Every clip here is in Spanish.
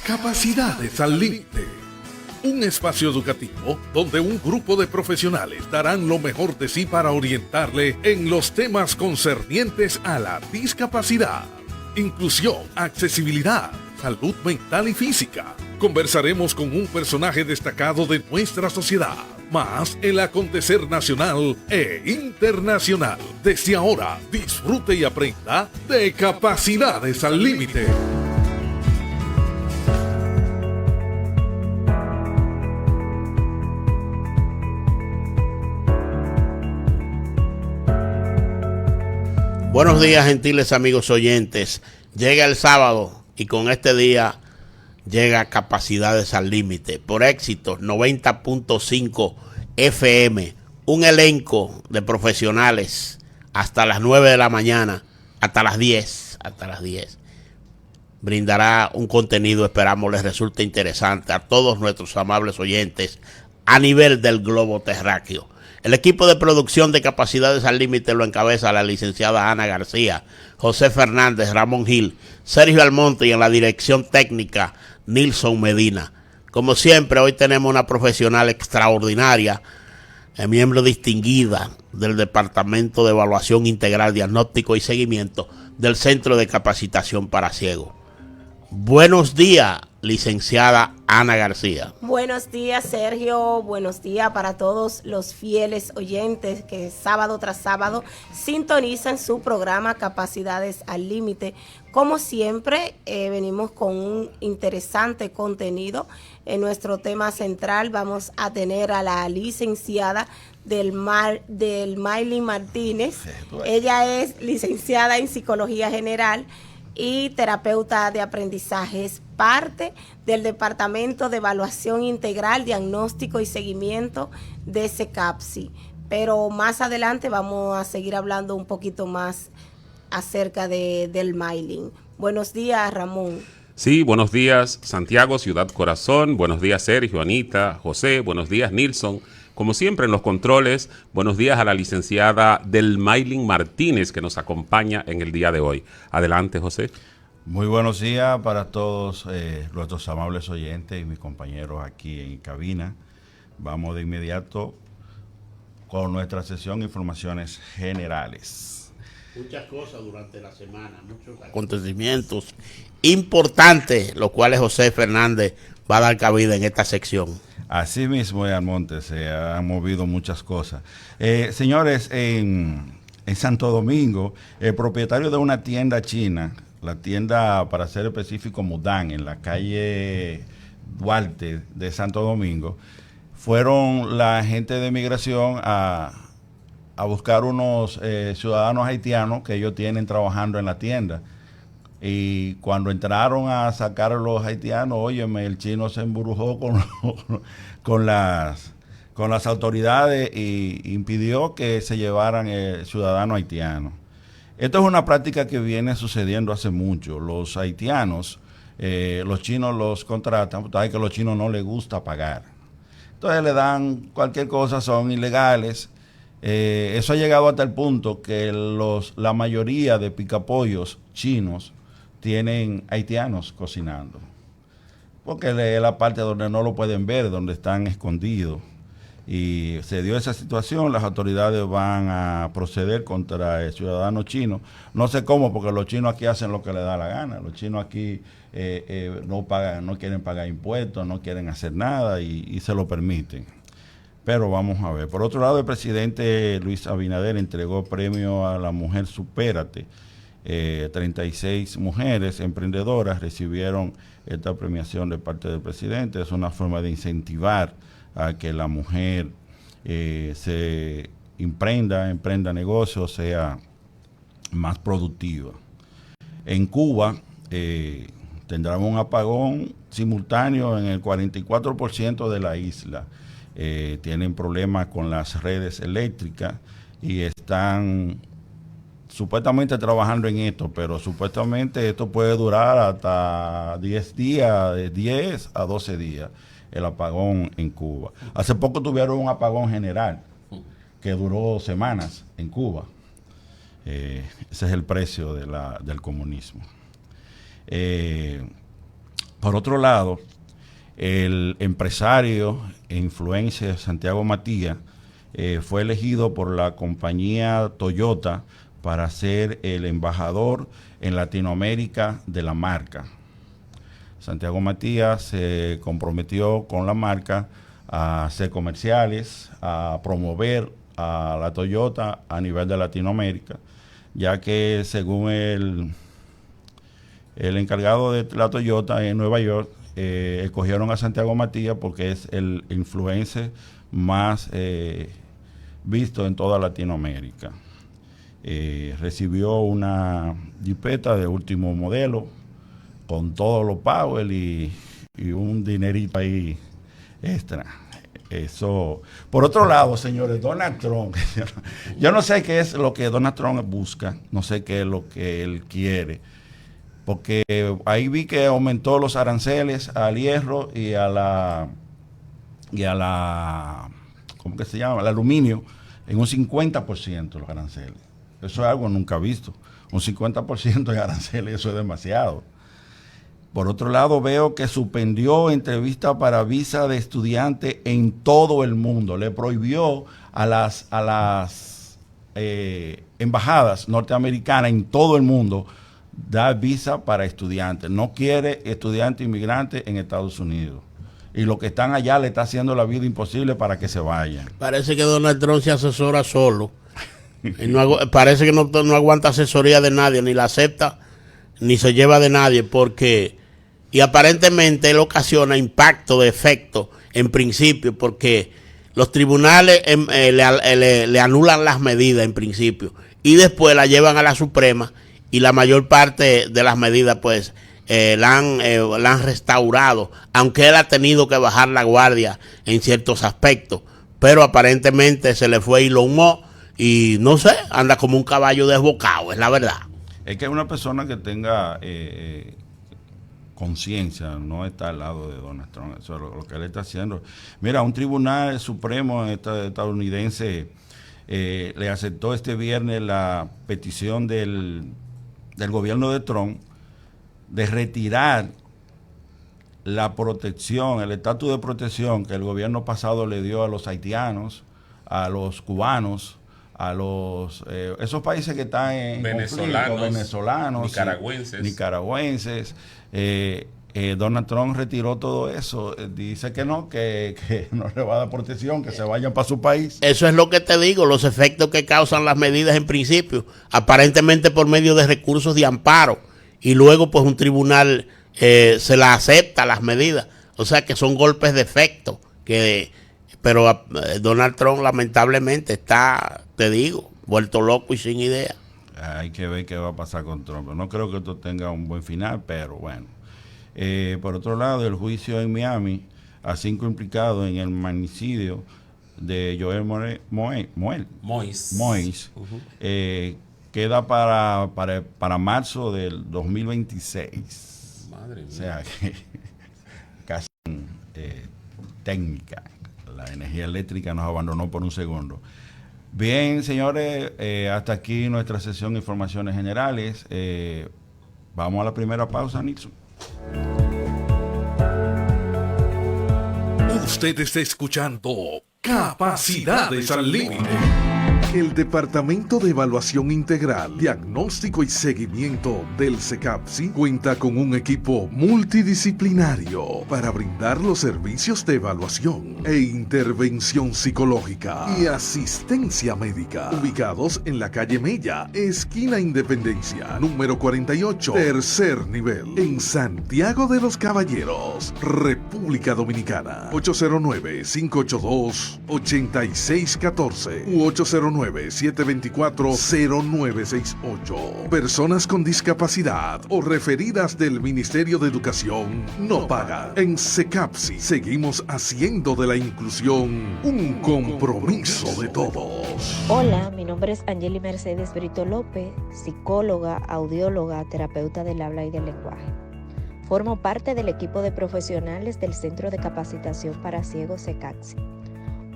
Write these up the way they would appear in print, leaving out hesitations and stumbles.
Capacidades al límite. Un espacio educativo donde un grupo de profesionales darán lo mejor de sí para orientarle en los temas concernientes a la discapacidad, inclusión, accesibilidad, salud mental y física. Conversaremos con un personaje destacado de nuestra sociedad, más el acontecer nacional e internacional. Desde ahora, disfrute y aprenda de Capacidades al Límite. Buenos días, gentiles amigos oyentes. Llega el sábado y con este día llega Capacidades al Límite por Éxitos 90.5 FM. Un elenco de profesionales hasta las 9 de la mañana, hasta las 10. Brindará un contenido, esperamos les resulte interesante a todos nuestros amables oyentes a nivel del globo terráqueo. El equipo de producción de Capacidades al Límite lo encabeza la licenciada Ana García, José Fernández, Ramón Gil, Sergio Almonte y en la dirección técnica Nilson Medina. Como siempre, hoy tenemos una profesional extraordinaria, miembro distinguida del Departamento de Evaluación Integral, Diagnóstico y Seguimiento del Centro de Capacitación para Ciegos. Buenos días, licenciada Ana García. Buenos días, Sergio. Buenos días para todos los fieles oyentes que sábado tras sábado sintonizan su programa Capacidades al Límite. Como siempre, venimos con un interesante contenido. En nuestro tema central vamos a tener a la licenciada del Maylin Martínez. Ella es licenciada en Psicología General y terapeuta de aprendizaje, es parte del Departamento de Evaluación Integral, Diagnóstico y Seguimiento de SECAPSI. Pero más adelante vamos a seguir hablando un poquito más acerca del Maylin. Buenos días, Ramón. Sí, buenos días, Santiago, Ciudad Corazón. Buenos días, Sergio, Anita, José. Buenos días, Nilson. Como siempre en los controles, buenos días a la licenciada del Maylin Martínez que nos acompaña en el día de hoy. Adelante, José. Muy buenos días para todos nuestros amables oyentes y mis compañeros aquí en cabina. Vamos de inmediato con nuestra sesión de informaciones generales. Muchas cosas durante la semana, muchos acontecimientos importantes, los cuales José Fernández va a dar cabida en esta sección. Así mismo, Almonte, se han movido muchas cosas. Señores, en Santo Domingo, el propietario de una tienda china, la tienda, para ser específico, Mudán, en la calle Duarte de Santo Domingo, fueron la gente de migración a buscar unos ciudadanos haitianos que ellos tienen trabajando en la tienda. Y cuando entraron a sacar a los haitianos, óyeme, el chino se embrujó con las autoridades y impidió que se llevaran el ciudadano haitiano. Esto es una práctica que viene sucediendo hace mucho. Los haitianos, los chinos los contratan, porque a los chinos no les gusta pagar. Entonces le dan cualquier cosa, son ilegales. Eso ha llegado hasta el punto que la mayoría de picapollos chinos tienen haitianos cocinando, porque es la parte donde no lo pueden ver, donde están escondidos. Y se dio esa situación, las autoridades van a proceder contra el ciudadano chino. No sé cómo, porque los chinos aquí hacen lo que les da la gana. Los chinos aquí no pagan, no quieren pagar impuestos, no quieren hacer nada y se lo permiten. Pero vamos a ver. Por otro lado, el presidente Luis Abinader entregó premio a la mujer Supérate. 36 mujeres emprendedoras recibieron esta premiación de parte del presidente. Es una forma de incentivar a que la mujer se emprenda negocios, sea más productiva. En Cuba tendrán un apagón simultáneo en el 44% de la isla. Tienen problemas con las redes eléctricas y están supuestamente trabajando en esto, pero supuestamente esto puede durar hasta 10 días, de 10 a 12 días, el apagón en Cuba. Hace poco tuvieron un apagón general que duró semanas en Cuba. Ese es el precio del comunismo. Por otro lado, el empresario e influencer Santiago Matías fue elegido por la compañía Toyota para ser el embajador en Latinoamérica de la marca. Santiago Matías se comprometió con la marca a hacer comerciales, a promover a la Toyota a nivel de Latinoamérica, ya que según el encargado de la Toyota en Nueva York, escogieron a Santiago Matías porque es el influencer más visto en toda Latinoamérica. Recibió una jipeta de último modelo con todos los power y un dinerito ahí extra. Eso. Por otro lado, señores, Donald Trump, yo no sé qué es lo que Donald Trump busca, no sé qué es lo que él quiere, porque ahí vi que aumentó los aranceles al hierro y a la ¿cómo que se llama? Al aluminio en un 50% los aranceles. Eso es algo nunca visto. Un 50% de aranceles, eso es demasiado. Por otro lado, veo que suspendió entrevistas para visa de estudiante en todo el mundo. Le prohibió a las embajadas norteamericanas en todo el mundo dar visa para estudiantes. No quiere estudiantes inmigrantes en Estados Unidos. Y los que están allá le está haciendo la vida imposible para que se vayan. Parece que Donald Trump se asesora solo. Parece que no aguanta asesoría de nadie, ni la acepta, ni se lleva de nadie, porque... Y aparentemente él ocasiona impacto de efecto en principio, porque los tribunales le anulan las medidas en principio y después la llevan a la Suprema y la mayor parte de las medidas pues la han restaurado, aunque él ha tenido que bajar la guardia en ciertos aspectos, pero aparentemente se le fue Elon Musk y no sé, anda como un caballo desbocado, es la verdad. Es que una persona que tenga conciencia no está al lado de Donald Trump. Eso es lo que él está haciendo. Mira, un tribunal supremo estadounidense le aceptó este viernes la petición del gobierno de Trump de retirar la protección, el estatus de protección que el gobierno pasado le dio a los haitianos, a los cubanos, a los esos países que están en venezolanos, nicaragüenses. Donald Trump retiró todo eso. Dice que no le va a dar protección, que se vayan para su país. Eso es lo que te digo, los efectos que causan las medidas en principio, aparentemente por medio de recursos de amparo, y luego pues un tribunal se la acepta las medidas. O sea que son golpes de efecto, pero Donald Trump lamentablemente está, te digo, vuelto loco y sin idea. Hay que ver qué va a pasar con Trump. No creo que esto tenga un buen final, pero bueno. Por otro lado, el juicio en Miami a 5 implicados en el magnicidio de Joel Moïse queda para marzo del 2026. Madre mía. O sea, que casi técnica. La energía eléctrica nos abandonó por un segundo. Bien, señores, hasta aquí nuestra sesión de informaciones generales. Vamos a la primera pausa, Nixon. Usted está escuchando Capacidades al Límite. El Departamento de Evaluación Integral, Diagnóstico y Seguimiento del CECAPSI cuenta con un equipo multidisciplinario para brindar los servicios de evaluación e intervención psicológica y asistencia médica, ubicados en la calle Mella, esquina Independencia, número 48, tercer nivel, en Santiago de los Caballeros, República Dominicana. 809-582-8614 u 809-724-0968. Personas con discapacidad o referidas del Ministerio de Educación no pagan. En CECAPSI seguimos haciendo de la inclusión un compromiso de todos. Hola, mi nombre es Angeli Mercedes Brito López, psicóloga, audióloga, terapeuta del habla y del lenguaje. Formo parte del equipo de profesionales del Centro de Capacitación para Ciegos CECAPSI.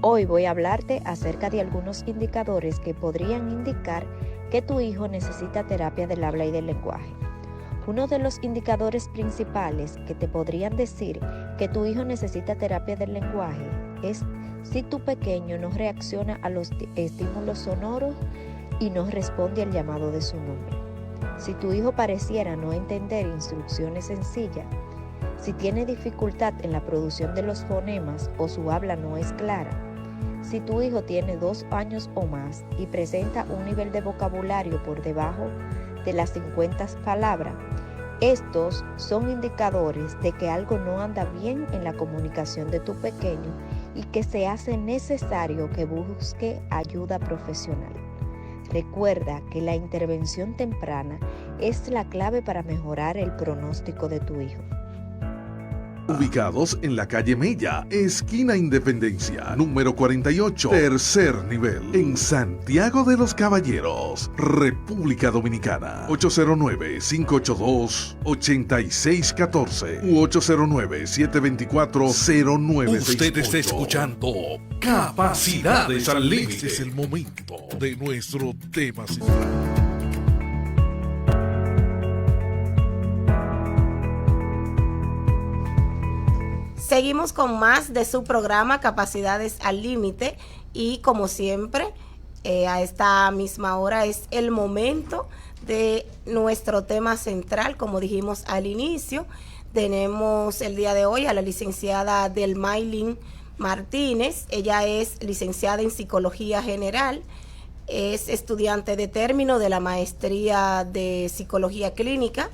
Hoy voy a hablarte acerca de algunos indicadores que podrían indicar que tu hijo necesita terapia del habla y del lenguaje. Uno de los indicadores principales que te podrían decir que tu hijo necesita terapia del lenguaje es si tu pequeño no reacciona a los estímulos sonoros y no responde al llamado de su nombre. Si tu hijo pareciera no entender instrucciones sencillas, si tiene dificultad en la producción de los fonemas o su habla no es clara, si tu hijo tiene 2 años o más y presenta un nivel de vocabulario por debajo de las 50 palabras, estos son indicadores de que algo no anda bien en la comunicación de tu pequeño y que se hace necesario que busque ayuda profesional. Recuerda que la intervención temprana es la clave para mejorar el pronóstico de tu hijo. Ubicados en la calle Mella, esquina Independencia, número 48, tercer nivel, en Santiago de los Caballeros, República Dominicana. 809-582-8614 u 809-724-0968. Usted está escuchando Capacidades al Límite. Es el momento de nuestro tema central. Seguimos con más de su programa Capacidades al Límite y como siempre a esta misma hora es el momento de nuestro tema central. Como dijimos al inicio, tenemos el día de hoy a la licenciada Delmaylin Martínez. Ella es licenciada en Psicología General, es estudiante de término de la maestría de Psicología Clínica,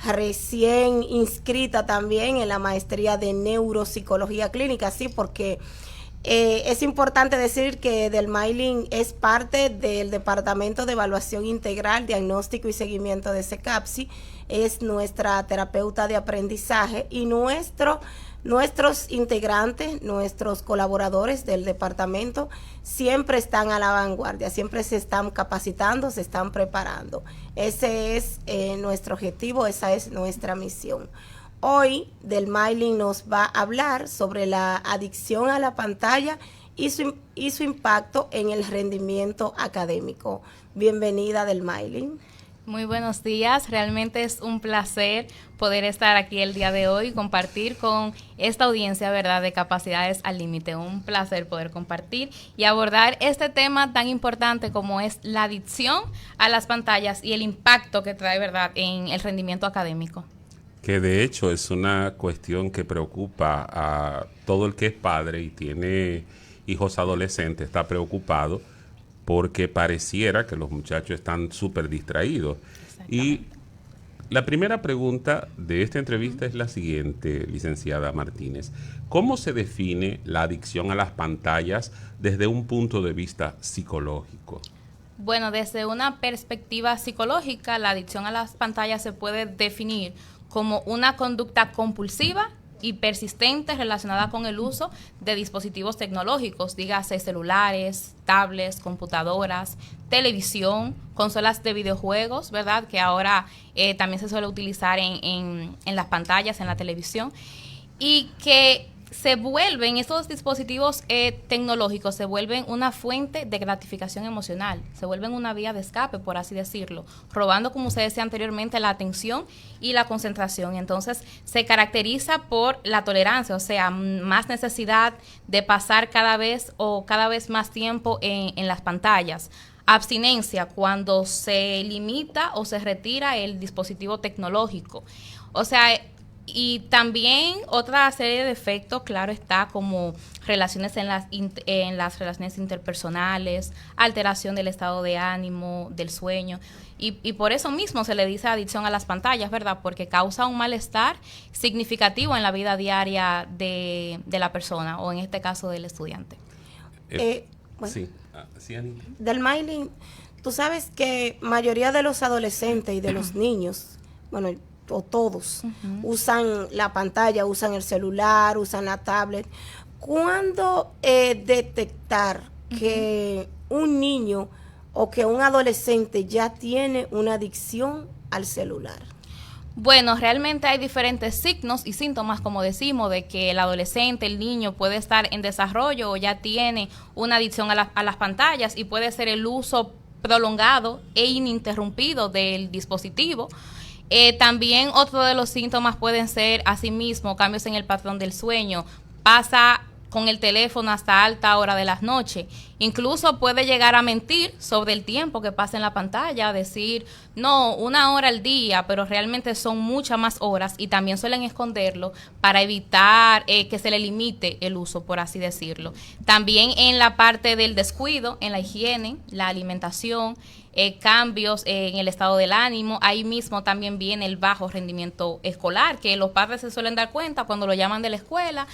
recién inscrita también en la maestría de Neuropsicología Clínica, sí, porque es importante decir que Delmaylin es parte del Departamento de Evaluación Integral, Diagnóstico y Seguimiento de CECAPSI, es nuestra terapeuta de aprendizaje y nuestros integrantes, nuestros colaboradores del departamento siempre están a la vanguardia, siempre se están capacitando, se están preparando. Ese es nuestro objetivo, esa es nuestra misión. Hoy Delmaylin nos va a hablar sobre la adicción a la pantalla y su impacto en el rendimiento académico. Bienvenida, Delmaylin. Muy buenos días, realmente es un placer poder estar aquí el día de hoy y compartir con esta audiencia, ¿verdad?, de Capacidades al Límite. Un placer poder compartir y abordar este tema tan importante como es la adicción a las pantallas y el impacto que trae, ¿verdad?, en el rendimiento académico. Que de hecho es una cuestión que preocupa a todo el que es padre y tiene hijos adolescentes, está preocupado porque pareciera que los muchachos están súper distraídos. Y la primera pregunta de esta entrevista es la siguiente, licenciada Martínez. ¿Cómo se define la adicción a las pantallas desde un punto de vista psicológico? Bueno, desde una perspectiva psicológica, la adicción a las pantallas se puede definir como una conducta compulsiva y persistente relacionada con el uso de dispositivos tecnológicos, dígase celulares, tablets, computadoras, televisión, consolas de videojuegos, ¿verdad?, que ahora también se suele utilizar en las pantallas, en la televisión, y que se vuelven, estos dispositivos tecnológicos se vuelven una fuente de gratificación emocional, se vuelven una vía de escape, por así decirlo, robando, como usted decía anteriormente, la atención y la concentración. Entonces se caracteriza por la tolerancia, o sea, más necesidad de pasar cada vez más tiempo en las pantallas. Abstinencia, cuando se limita o se retira el dispositivo tecnológico. O sea, y también otra serie de efectos, claro está, como relaciones en las relaciones interpersonales, alteración del estado de ánimo, del sueño, y por eso mismo se le dice adicción a las pantallas, ¿verdad?, porque causa un malestar significativo en la vida diaria de la persona, o en este caso del estudiante. Bueno, sí, Anita. Delmaylin, tú sabes que mayoría de los adolescentes y de los niños, bueno, o todos, usan la pantalla, usan el celular, usan la tablet. ¿Cuándo detectar que un niño o que un adolescente ya tiene una adicción al celular? Bueno, realmente hay diferentes signos y síntomas, como decimos, de que el adolescente, el niño puede estar en desarrollo o ya tiene una adicción a las pantallas, y puede ser el uso prolongado e ininterrumpido del dispositivo. También otro de los síntomas pueden ser, asimismo, cambios en el patrón del sueño. Pasa con el teléfono hasta alta hora de las noches. Incluso puede llegar a mentir sobre el tiempo que pasa en la pantalla, decir, no, 1 hora al día, pero realmente son muchas más horas, y también suelen esconderlo para evitar que se le limite el uso, por así decirlo. También en la parte del descuido, en la higiene, la alimentación, cambios en el estado del ánimo. Ahí mismo también viene el bajo rendimiento escolar, que los padres se suelen dar cuenta cuando lo llaman de la escuela,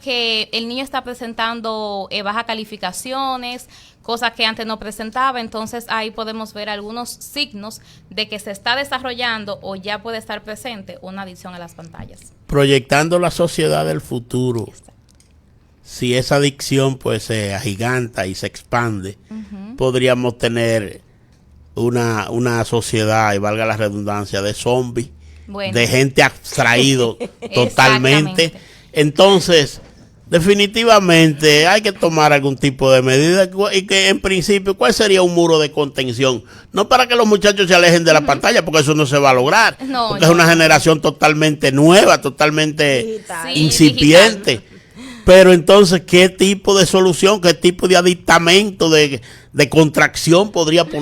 que el niño está presentando bajas calificaciones, cosas que antes no presentaba. Entonces ahí podemos ver algunos signos de que se está desarrollando o ya puede estar presente una adicción a las pantallas. Proyectando la sociedad del futuro, si esa adicción pues se agiganta y se expande, podríamos tener una sociedad, y valga la redundancia, de zombies, de gente abstraído totalmente. Entonces, definitivamente hay que tomar algún tipo de medida, y que en principio, ¿cuál sería un muro de contención? No para que los muchachos se alejen de la pantalla, porque eso no se va a lograr, porque es una generación totalmente nueva, totalmente incipiente. Digital. Pero entonces, ¿qué tipo de solución, qué tipo de aditamento de contracción podríamos,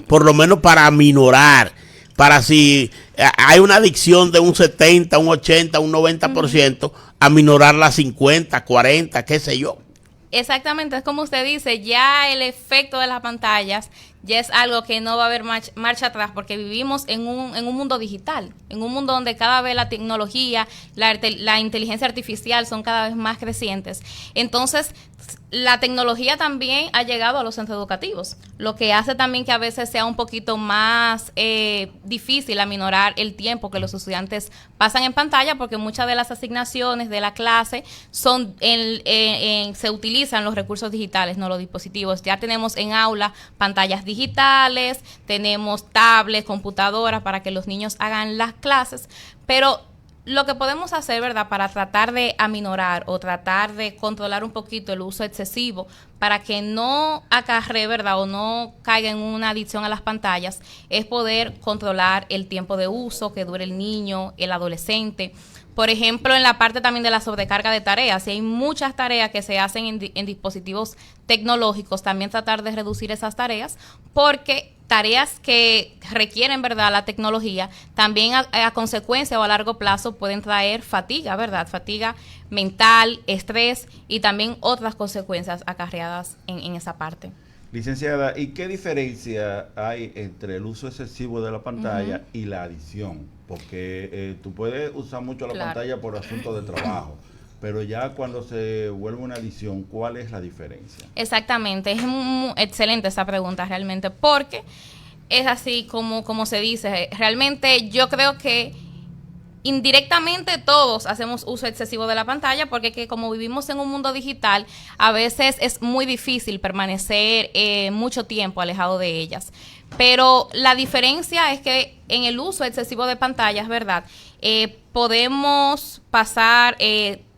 por lo menos para aminorar, para si hay una adicción de un 70, un 80, un 90%, aminorarla a 50, 40, qué sé yo? Exactamente, es como usted dice, ya el efecto de las pantallas ya es algo que no va a haber marcha atrás, porque vivimos en un mundo digital, en un mundo donde cada vez la tecnología, la inteligencia artificial son cada vez más crecientes. Entonces, la tecnología también ha llegado a los centros educativos, lo que hace también que a veces sea un poquito más difícil aminorar el tiempo que los estudiantes pasan en pantalla, porque muchas de las asignaciones de la clase son se utilizan los recursos digitales, no los dispositivos. Ya tenemos en aula pantallas digitales, tenemos tablets, computadoras para que los niños hagan las clases, pero lo que podemos hacer, ¿verdad?, para tratar de aminorar o tratar de controlar un poquito el uso excesivo, para que no acarre, ¿verdad?, o no caiga en una adicción a las pantallas, es poder controlar el tiempo de uso que dure el niño, el adolescente. Por ejemplo, en la parte también de la sobrecarga de tareas, si hay muchas tareas que se hacen en dispositivos tecnológicos, también tratar de reducir esas tareas, porque tareas que requieren, ¿verdad?, la tecnología, también a consecuencia o a largo plazo pueden traer fatiga, ¿verdad?, fatiga mental, estrés y también otras consecuencias acarreadas en esa parte. Licenciada, ¿y qué diferencia hay entre el uso excesivo de la pantalla y la adicción? Porque tú puedes usar mucho la pantalla por asuntos de trabajo, pero ya cuando se vuelve una adicción, ¿cuál es la diferencia? Exactamente, es excelente esa pregunta realmente, porque es así como se dice. Realmente yo creo que indirectamente todos hacemos uso excesivo de la pantalla, porque como vivimos en un mundo digital, a veces es muy difícil permanecer mucho tiempo alejado de ellas. Pero la diferencia es que en el uso excesivo de pantallas, ¿verdad?, podemos pasar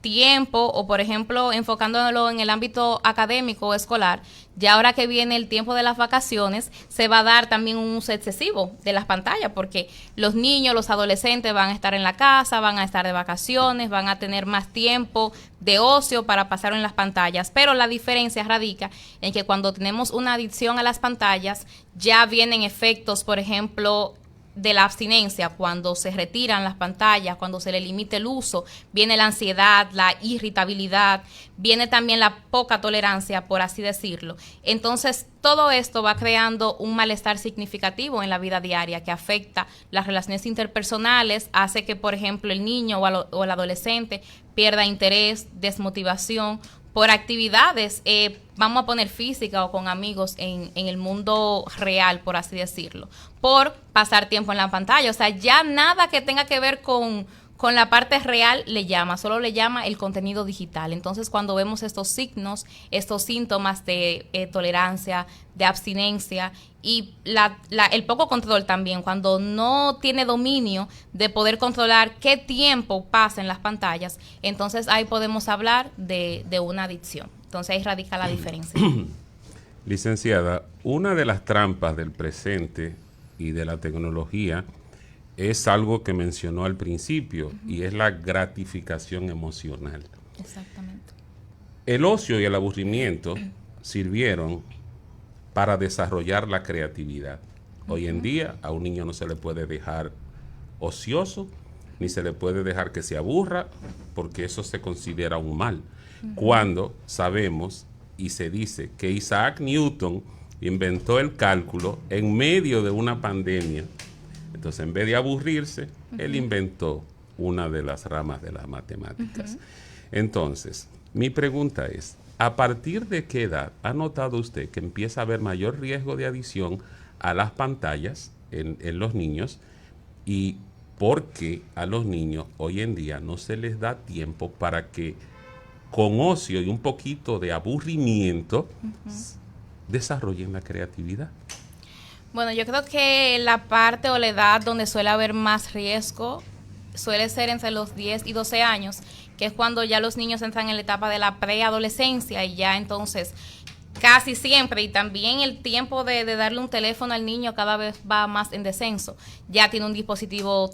tiempo, o por ejemplo, enfocándolo en el ámbito académico o escolar, ya ahora que viene el tiempo de las vacaciones, se va a dar también un uso excesivo de las pantallas, porque los niños, los adolescentes van a estar en la casa, van a estar de vacaciones, van a tener más tiempo de ocio para pasar en las pantallas. Pero la diferencia radica en que cuando tenemos una adicción a las pantallas, ya vienen efectos, por ejemplo, de la abstinencia. Cuando se retiran las pantallas, cuando se le limita el uso, viene la ansiedad, la irritabilidad, viene también la poca tolerancia, por así decirlo. Entonces, todo esto va creando un malestar significativo en la vida diaria que afecta las relaciones interpersonales, hace que, por ejemplo, el niño o el adolescente pierda interés, desmotivación por actividades, vamos a poner física o con amigos en el mundo real, por así decirlo, por pasar tiempo en la pantalla. O sea, ya nada que tenga que ver con la parte real le llama, solo le llama el contenido digital. Entonces, cuando vemos estos signos, estos síntomas de tolerancia, de abstinencia y el poco control también, cuando no tiene dominio de poder controlar qué tiempo pasa en las pantallas, entonces ahí podemos hablar de una adicción. Entonces ahí radica la diferencia. Licenciada, una de las trampas del presente y de la tecnología es algo que mencionó al principio, y es la gratificación emocional. Exactamente. El ocio y el aburrimiento sirvieron para desarrollar la creatividad. Hoy en día a un niño no se le puede dejar ocioso, ni se le puede dejar que se aburra, porque eso se considera un mal. Cuando sabemos y se dice que Isaac Newton inventó el cálculo en medio de una pandemia, entonces en vez de aburrirse, él inventó una de las ramas de las matemáticas. Entonces, mi pregunta es, ¿a partir de qué edad ha notado usted que empieza a haber mayor riesgo de adicción a las pantallas en los niños? ¿Y por qué a los niños hoy en día no se les da tiempo para que con ocio y un poquito de aburrimiento desarrollen la creatividad? Bueno, yo creo que la parte o la edad donde suele haber más riesgo suele ser entre los 10 y 12 años, que es cuando ya los niños entran en la etapa de la preadolescencia y ya entonces casi siempre, y también el tiempo de darle un teléfono al niño cada vez va más en descenso. Ya tiene un dispositivo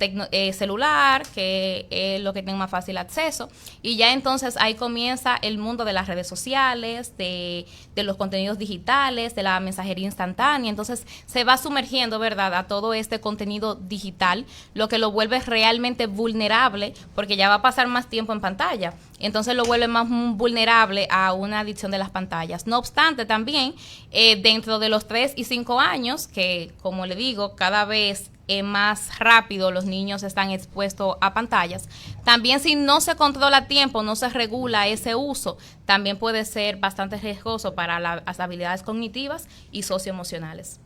celular, que es lo que tiene más fácil acceso, y ya entonces ahí comienza el mundo de las redes sociales, de los contenidos digitales, de la mensajería instantánea. Entonces se va sumergiendo, ¿verdad?, a todo este contenido digital, lo que lo vuelve realmente vulnerable, porque ya va a pasar más tiempo en pantalla. Entonces lo vuelve más vulnerable a una adicción de las pantallas. No obstante, también dentro de los 3 y 5 años, que como le digo, cada vez más rápido los niños están expuestos a pantallas, también si no se controla a tiempo, no se regula ese uso, también puede ser bastante riesgoso para las habilidades cognitivas y socioemocionales.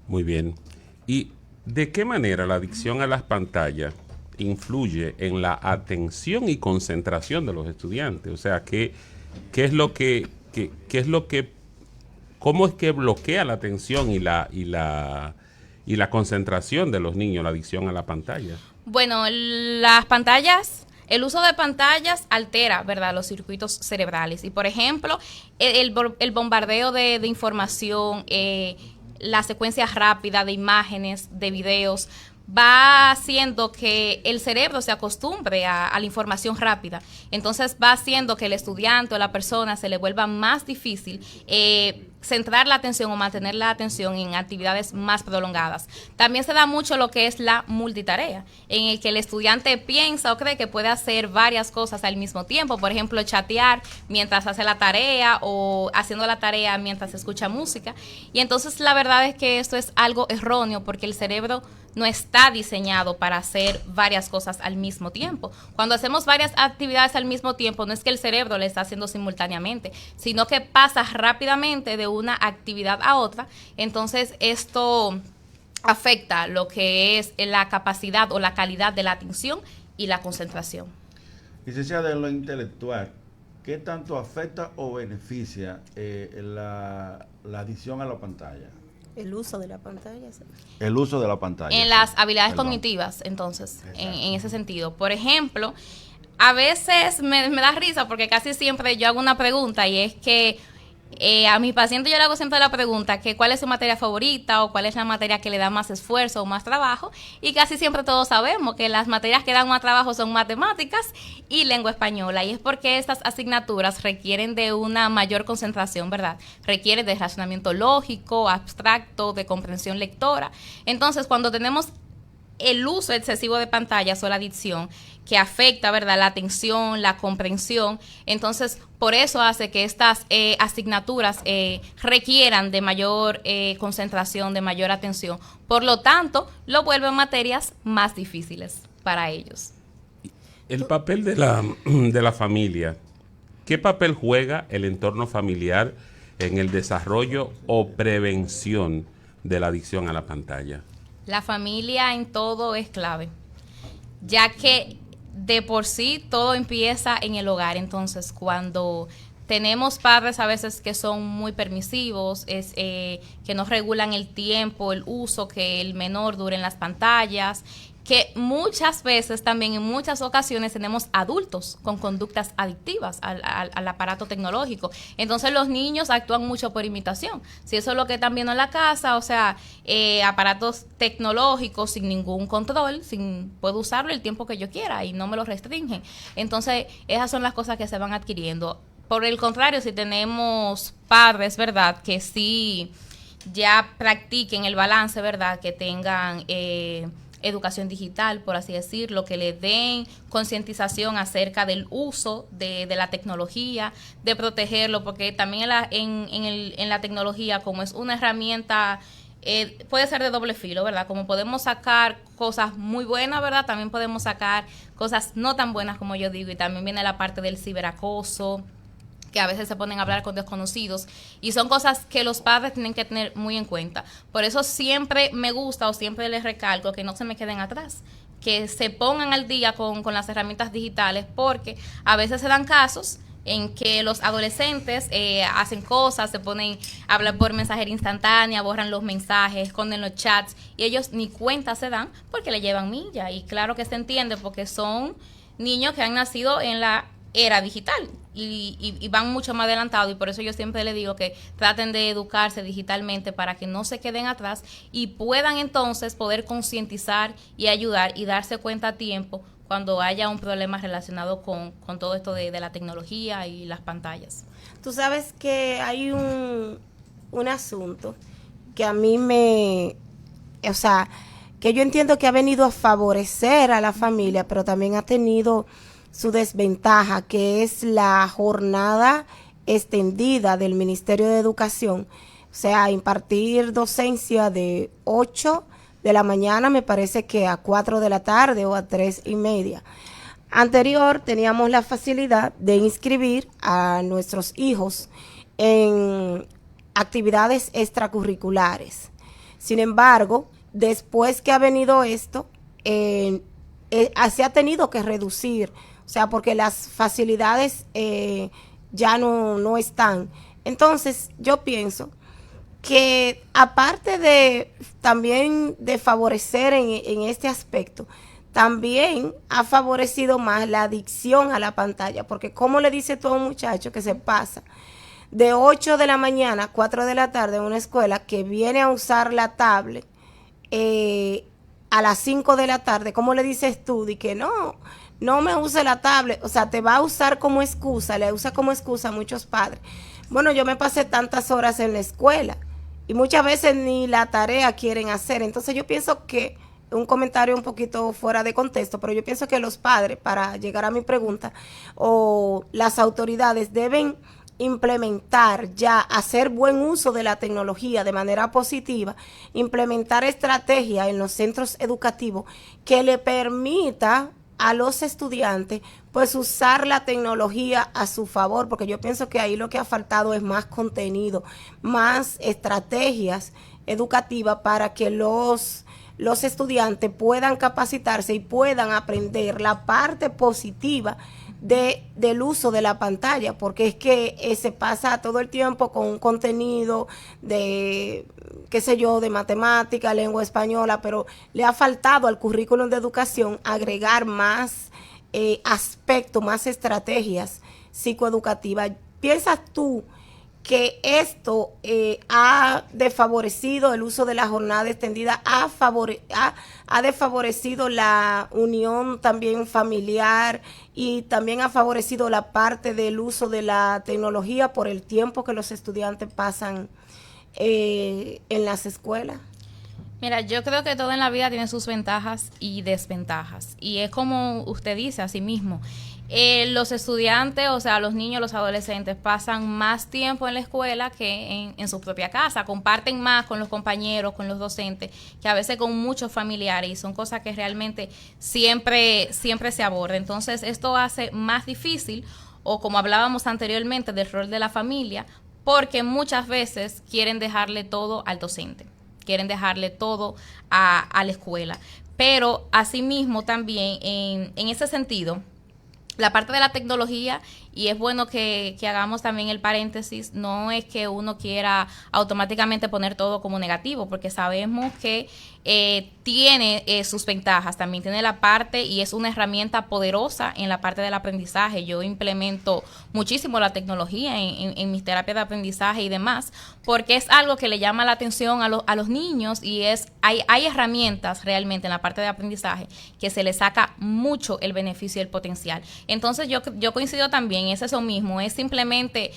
Muy bien. ¿Y de qué manera la adicción a las pantallas influye en la atención y concentración de los estudiantes? O sea, ¿cómo es que bloquea la atención y la concentración de los niños, la adicción a la pantalla? Bueno, las pantallas, el uso de pantallas altera, ¿verdad?, los circuitos cerebrales. Y por ejemplo, el bombardeo de información, la secuencia rápida de imágenes, de videos, va haciendo que el cerebro se acostumbre a la información rápida. Entonces va haciendo que el estudiante o la persona se le vuelva más difícil centrar la atención o mantener la atención en actividades más prolongadas. También se da mucho lo que es la multitarea, en el que el estudiante piensa o cree que puede hacer varias cosas al mismo tiempo. Por ejemplo, chatear mientras hace la tarea o haciendo la tarea mientras escucha música. Y entonces la verdad es que esto es algo erróneo, porque el cerebro no está diseñado para hacer varias cosas al mismo tiempo. Cuando hacemos varias actividades al mismo tiempo, no es que el cerebro le está haciendo simultáneamente, sino que pasa rápidamente de una actividad a otra. Entonces esto afecta lo que es la capacidad o la calidad de la atención y la concentración. Licenciada, de lo intelectual, ¿qué tanto afecta o beneficia la adicción a la pantalla? El uso de la pantalla. Sí. El uso de la pantalla. En las habilidades cognitivas, entonces, en ese sentido. Por ejemplo, a veces me da risa porque casi siempre yo hago una pregunta, y es que a mis pacientes yo le hago siempre la pregunta que cuál es su materia favorita o cuál es la materia que le da más esfuerzo o más trabajo, y casi siempre todos sabemos que las materias que dan más trabajo son matemáticas y lengua española, y es porque estas asignaturas requieren de una mayor concentración, ¿verdad? Requieren de razonamiento lógico, abstracto, de comprensión lectora. Entonces, cuando tenemos el uso excesivo de pantallas o la adicción, que afecta, ¿verdad?, la atención, la comprensión, entonces por eso hace que estas asignaturas requieran de mayor concentración, de mayor atención. Por lo tanto, lo vuelven materias más difíciles para ellos. El papel de la familia, ¿qué papel juega el entorno familiar en el desarrollo o prevención de la adicción a la pantalla? La familia en todo es clave, ya que de por sí todo empieza en el hogar. Entonces, cuando tenemos padres a veces que son muy permisivos, que no regulan el tiempo, el uso que el menor dure en las pantallas, que muchas veces también en muchas ocasiones tenemos adultos con conductas adictivas al aparato tecnológico. Entonces los niños actúan mucho por imitación. Si eso es lo que están viendo en la casa, o sea, aparatos tecnológicos sin ningún control, puedo usarlo el tiempo que yo quiera y no me lo restringen. Entonces esas son las cosas que se van adquiriendo. Por el contrario, si tenemos padres, ¿verdad?, que sí ya practiquen el balance, ¿verdad?, que tengan educación digital, por así decirlo, que le den concientización acerca del uso de la tecnología, de protegerlo, porque también en la tecnología, como es una herramienta, puede ser de doble filo, ¿verdad? Como podemos sacar cosas muy buenas, ¿verdad? También podemos sacar cosas no tan buenas, como yo digo, y también viene la parte del ciberacoso, que a veces se ponen a hablar con desconocidos, y son cosas que los padres tienen que tener muy en cuenta. Por eso siempre me gusta o siempre les recalco que no se me queden atrás, que se pongan al día con las herramientas digitales, porque a veces se dan casos en que los adolescentes hacen cosas, se ponen a hablar por mensajería instantánea, borran los mensajes, esconden los chats, y ellos ni cuenta se dan porque le llevan milla. Y claro que se entiende, porque son niños que han nacido en la era digital y van mucho más adelantados, y por eso yo siempre les digo que traten de educarse digitalmente para que no se queden atrás y puedan entonces poder concientizar y ayudar y darse cuenta a tiempo cuando haya un problema relacionado con todo esto de la tecnología y las pantallas. Tú sabes que hay un asunto que a mí o sea, que yo entiendo que ha venido a favorecer a la familia, pero también ha tenido su desventaja, que es la jornada extendida del Ministerio de Educación. O sea, impartir docencia de 8 de la mañana, me parece que a 4 de la tarde o a 3:30. Anterior teníamos la facilidad de inscribir a nuestros hijos en actividades extracurriculares. Sin embargo, después que ha venido esto, se ha tenido que reducir, o sea, porque las facilidades ya no están. Entonces, yo pienso que aparte de también de favorecer en este aspecto, también ha favorecido más la adicción a la pantalla, porque como le dice todo un muchacho que se pasa de 8 de la mañana a 4 de la tarde en una escuela, que viene a usar la tablet a las 5 de la tarde, ¿cómo le dices tú? Y que no me use la tablet, o sea, te va a usar como excusa, le usa como excusa a muchos padres. Bueno, yo me pasé tantas horas en la escuela y muchas veces ni la tarea quieren hacer. Entonces yo pienso que, un comentario un poquito fuera de contexto, pero yo pienso que los padres, para llegar a mi pregunta, o las autoridades deben implementar ya, hacer buen uso de la tecnología de manera positiva, implementar estrategias en los centros educativos que le permita a los estudiantes pues usar la tecnología a su favor, porque yo pienso que ahí lo que ha faltado es más contenido, más estrategias educativas para que los estudiantes puedan capacitarse y puedan aprender la parte positiva del uso de la pantalla, porque es que se pasa todo el tiempo con un contenido de, qué sé yo, de matemática, lengua española, pero le ha faltado al currículum de educación agregar más aspectos, más estrategias psicoeducativas. ¿Piensas tú que esto ha desfavorecido el uso de la jornada extendida, ha desfavorecido la unión también familiar y también ha favorecido la parte del uso de la tecnología por el tiempo que los estudiantes pasan en las escuelas? Mira, yo creo que todo en la vida tiene sus ventajas y desventajas, y es como usted dice, así mismo. Los estudiantes, o sea, los niños, los adolescentes pasan más tiempo en la escuela que en su propia casa, comparten más con los compañeros, con los docentes, que a veces con muchos familiares, y son cosas que realmente siempre se abordan. Entonces, esto hace más difícil, o como hablábamos anteriormente, del rol de la familia, porque muchas veces quieren dejarle todo al docente, quieren dejarle todo a la escuela. Pero asimismo también, en ese sentido, la parte de la tecnología y es bueno que hagamos también el paréntesis, no es que uno quiera automáticamente poner todo como negativo, porque sabemos que tiene sus ventajas, también tiene la parte y es una herramienta poderosa en la parte del aprendizaje. Yo implemento muchísimo la tecnología en mis terapias de aprendizaje y demás, porque es algo que le llama la atención a los niños y hay herramientas realmente en la parte de aprendizaje que se le saca mucho el beneficio y el potencial. Entonces yo coincido también, es eso mismo, es simplemente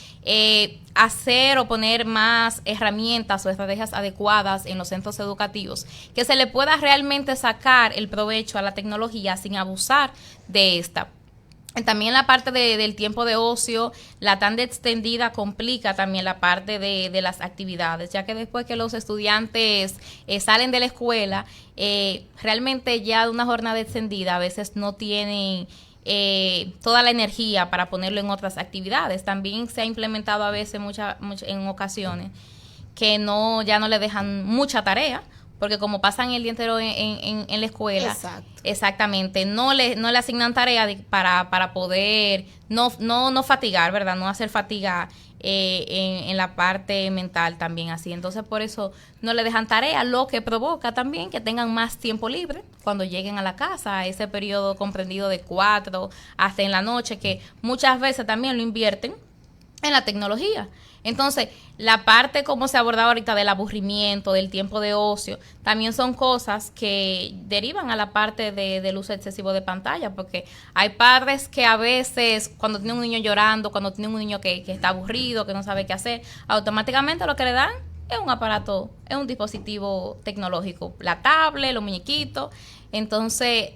hacer o poner más herramientas o estrategias adecuadas en los centros educativos, que se le pueda realmente sacar el provecho a la tecnología sin abusar de esta. También la parte del tiempo de ocio, la tanda extendida complica también la parte de las actividades, ya que después que los estudiantes salen de la escuela, realmente ya de una jornada extendida a veces no tienen toda la energía para ponerlo en otras actividades. También se ha implementado a veces en ocasiones que ya no le dejan mucha tarea, porque como pasan el día entero en la escuela, exacto, exactamente, no le asignan tarea para poder no fatigar, ¿verdad? No hacer fatiga en la parte mental también así. Entonces por eso no le dejan tarea, lo que provoca también que tengan más tiempo libre cuando lleguen a la casa, a ese periodo comprendido de 4 hasta en la noche, que muchas veces también lo invierten en la tecnología. Entonces, la parte como se abordaba ahorita del aburrimiento, del tiempo de ocio, también son cosas que derivan a la parte del uso excesivo de pantalla, porque hay padres que a veces, cuando tienen un niño llorando, cuando tienen un niño que está aburrido, que no sabe qué hacer, automáticamente lo que le dan es un aparato, es un dispositivo tecnológico, la tablet, los muñequitos. Entonces,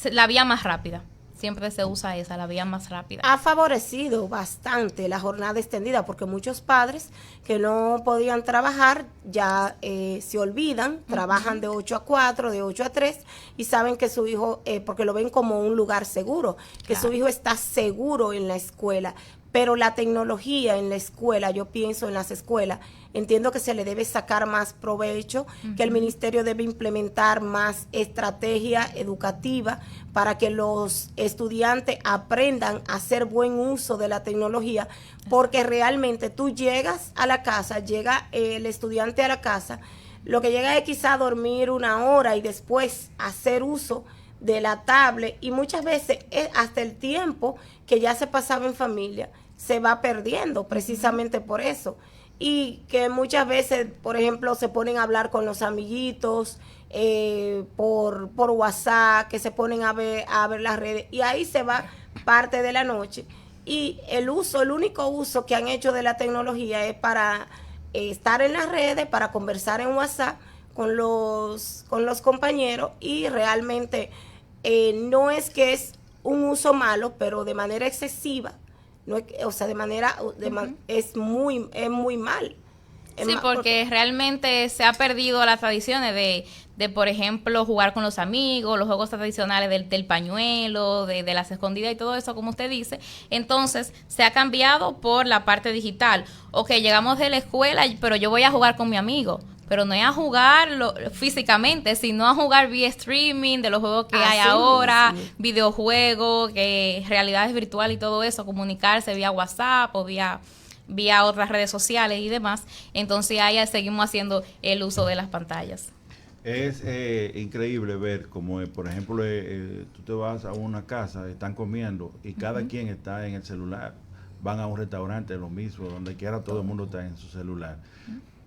la vía más rápida. Siempre se usa esa, la vía más rápida. Ha favorecido bastante la jornada extendida, porque muchos padres que no podían trabajar ya se olvidan, trabajan de 8 a 4, de 8 a 3 y saben que su hijo, porque lo ven como un lugar seguro, que claro, su hijo está seguro en la escuela. Pero la tecnología en la escuela, yo pienso en las escuelas, entiendo que se le debe sacar más provecho, que el ministerio debe implementar más estrategia educativa para que los estudiantes aprendan a hacer buen uso de la tecnología, porque realmente tú llegas a la casa, llega el estudiante a la casa, lo que llega es quizá a dormir 1 hora y después hacer uso de la tablet, y muchas veces hasta el tiempo que ya se pasaba en familia se va perdiendo precisamente por eso, y que muchas veces, por ejemplo, se ponen a hablar con los amiguitos por WhatsApp, que se ponen a ver las redes, y ahí se va parte de la noche, y el único uso que han hecho de la tecnología es para estar en las redes, para conversar en WhatsApp con los compañeros, y realmente no es que es un uso malo, pero de manera excesiva, no es, o sea, es muy mal. Sí, porque realmente se ha perdido las tradiciones de, por ejemplo, jugar con los amigos, los juegos tradicionales del pañuelo, de las escondidas y todo eso, como usted dice. Entonces, se ha cambiado por la parte digital. Ok, llegamos de la escuela, pero yo voy a jugar con mi amigo. Pero no es a jugarlo físicamente, sino a jugar vía streaming de los juegos que hay ahora, videojuegos, realidades virtuales y todo eso, comunicarse vía WhatsApp o vía otras redes sociales y demás. Entonces ahí seguimos haciendo el uso de las pantallas. Es increíble ver como, por ejemplo, tú te vas a una casa, están comiendo y cada quien está en el celular. Van a un restaurante, lo mismo, donde quiera todo el mundo está en su celular.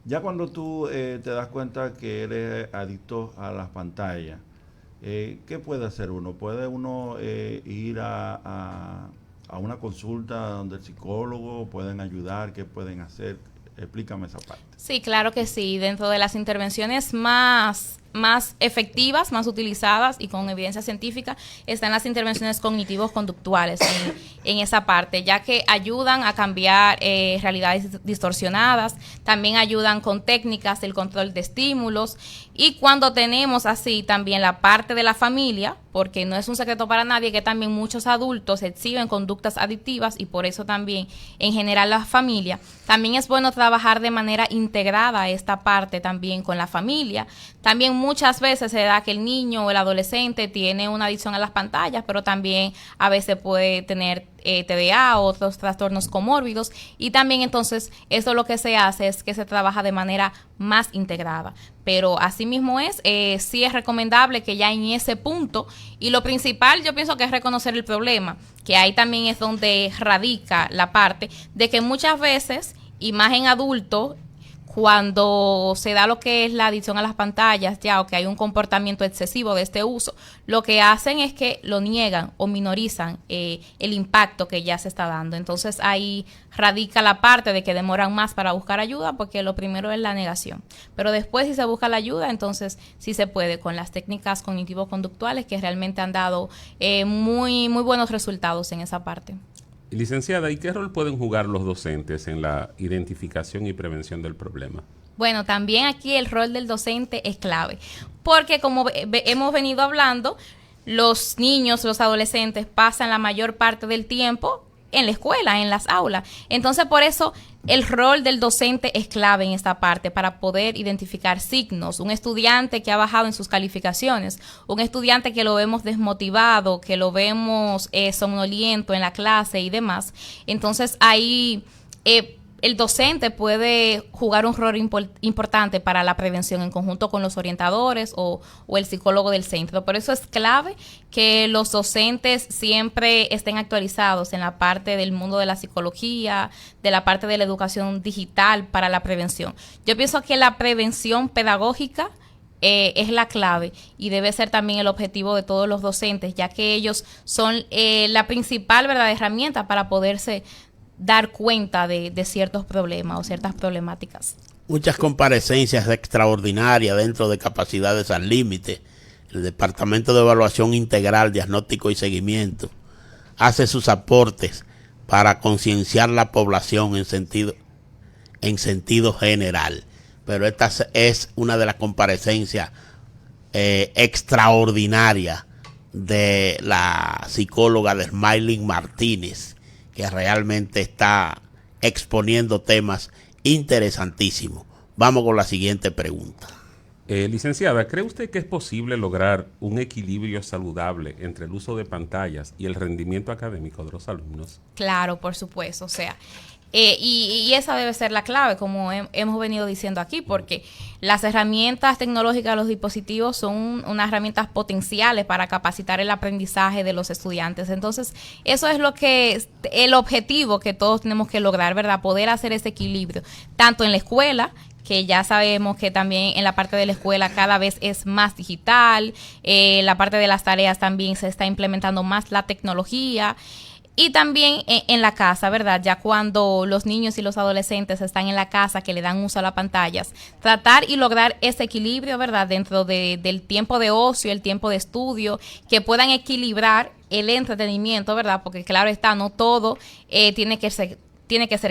Ya cuando tú te das cuenta que eres adicto a las pantallas, ¿qué puede hacer uno? ¿Puede uno ir a una consulta donde el psicólogo pueden ayudar? ¿Qué pueden hacer? Explícame esa parte. Sí, claro que sí. Dentro de las intervenciones más efectivas, más utilizadas y con evidencia científica, están las intervenciones cognitivos conductuales en esa parte, ya que ayudan a cambiar realidades distorsionadas, también ayudan con técnicas del control de estímulos, y cuando tenemos así también la parte de la familia, porque no es un secreto para nadie que también muchos adultos exhiben conductas adictivas, y por eso también en general la familia, también es bueno trabajar de manera integrada esta parte también con la familia. También muchas veces se da que el niño o el adolescente tiene una adicción a las pantallas, pero también a veces puede tener TDA o otros trastornos comórbidos, y también entonces eso lo que se hace es que se trabaja de manera más integrada. Pero asimismo sí es recomendable que ya en ese punto, y lo principal yo pienso que es reconocer el problema, que ahí también es donde radica la parte de que muchas veces, y más en adultos, cuando se da lo que es la adicción a las pantallas, ya, o que hay un comportamiento excesivo de este uso, lo que hacen es que lo niegan o minorizan el impacto que ya se está dando. Entonces ahí radica la parte de que demoran más para buscar ayuda, porque lo primero es la negación. Pero después, si se busca la ayuda, entonces sí se puede con las técnicas cognitivo-conductuales que realmente han dado muy buenos resultados en esa parte. Licenciada, ¿y qué rol pueden jugar los docentes en la identificación y prevención del problema? Bueno, también aquí el rol del docente es clave, porque como hemos venido hablando, los niños, los adolescentes pasan la mayor parte del tiempo en la escuela, en las aulas. Entonces, por eso el rol del docente es clave en esta parte para poder identificar signos. Un estudiante que ha bajado en sus calificaciones, un estudiante que lo vemos desmotivado, que lo vemos somnoliento en la clase y demás. Entonces, ahí el docente puede jugar un rol importante para la prevención en conjunto con los orientadores o el psicólogo del centro. Por eso es clave que los docentes siempre estén actualizados en la parte del mundo de la psicología, de la parte de la educación digital para la prevención. Yo pienso que la prevención pedagógica es la clave y debe ser también el objetivo de todos los docentes, ya que ellos son la principal, ¿verdad?, herramienta para poderse dar cuenta de ciertos problemas o ciertas problemáticas. Muchas comparecencias extraordinarias dentro de Capacidades al Límite. El Departamento de Evaluación Integral, Diagnóstico y Seguimiento hace sus aportes para concienciar la población en sentido general. Pero esta es una de las comparecencias extraordinarias de la psicóloga de Smiling Martínez, que realmente está exponiendo temas interesantísimos. Vamos con la siguiente pregunta. Licenciada, ¿cree usted que es posible lograr un equilibrio saludable entre el uso de pantallas y el rendimiento académico de los alumnos? Claro, por supuesto. O sea, y esa debe ser la clave, como hemos venido diciendo aquí, porque las herramientas tecnológicas, los dispositivos son unas herramientas potenciales para capacitar el aprendizaje de los estudiantes. Entonces, eso es el objetivo que todos tenemos que lograr, ¿verdad? Poder hacer ese equilibrio, tanto en la escuela, que ya sabemos que también en la parte de la escuela cada vez es más digital, la parte de las tareas también se está implementando más la tecnología. Y también en la casa, ¿verdad? Ya cuando los niños y los adolescentes están en la casa, que le dan uso a las pantallas, tratar y lograr ese equilibrio, ¿verdad? Dentro del tiempo de ocio, el tiempo de estudio, que puedan equilibrar el entretenimiento, ¿verdad? Porque claro está, no todo tiene que ser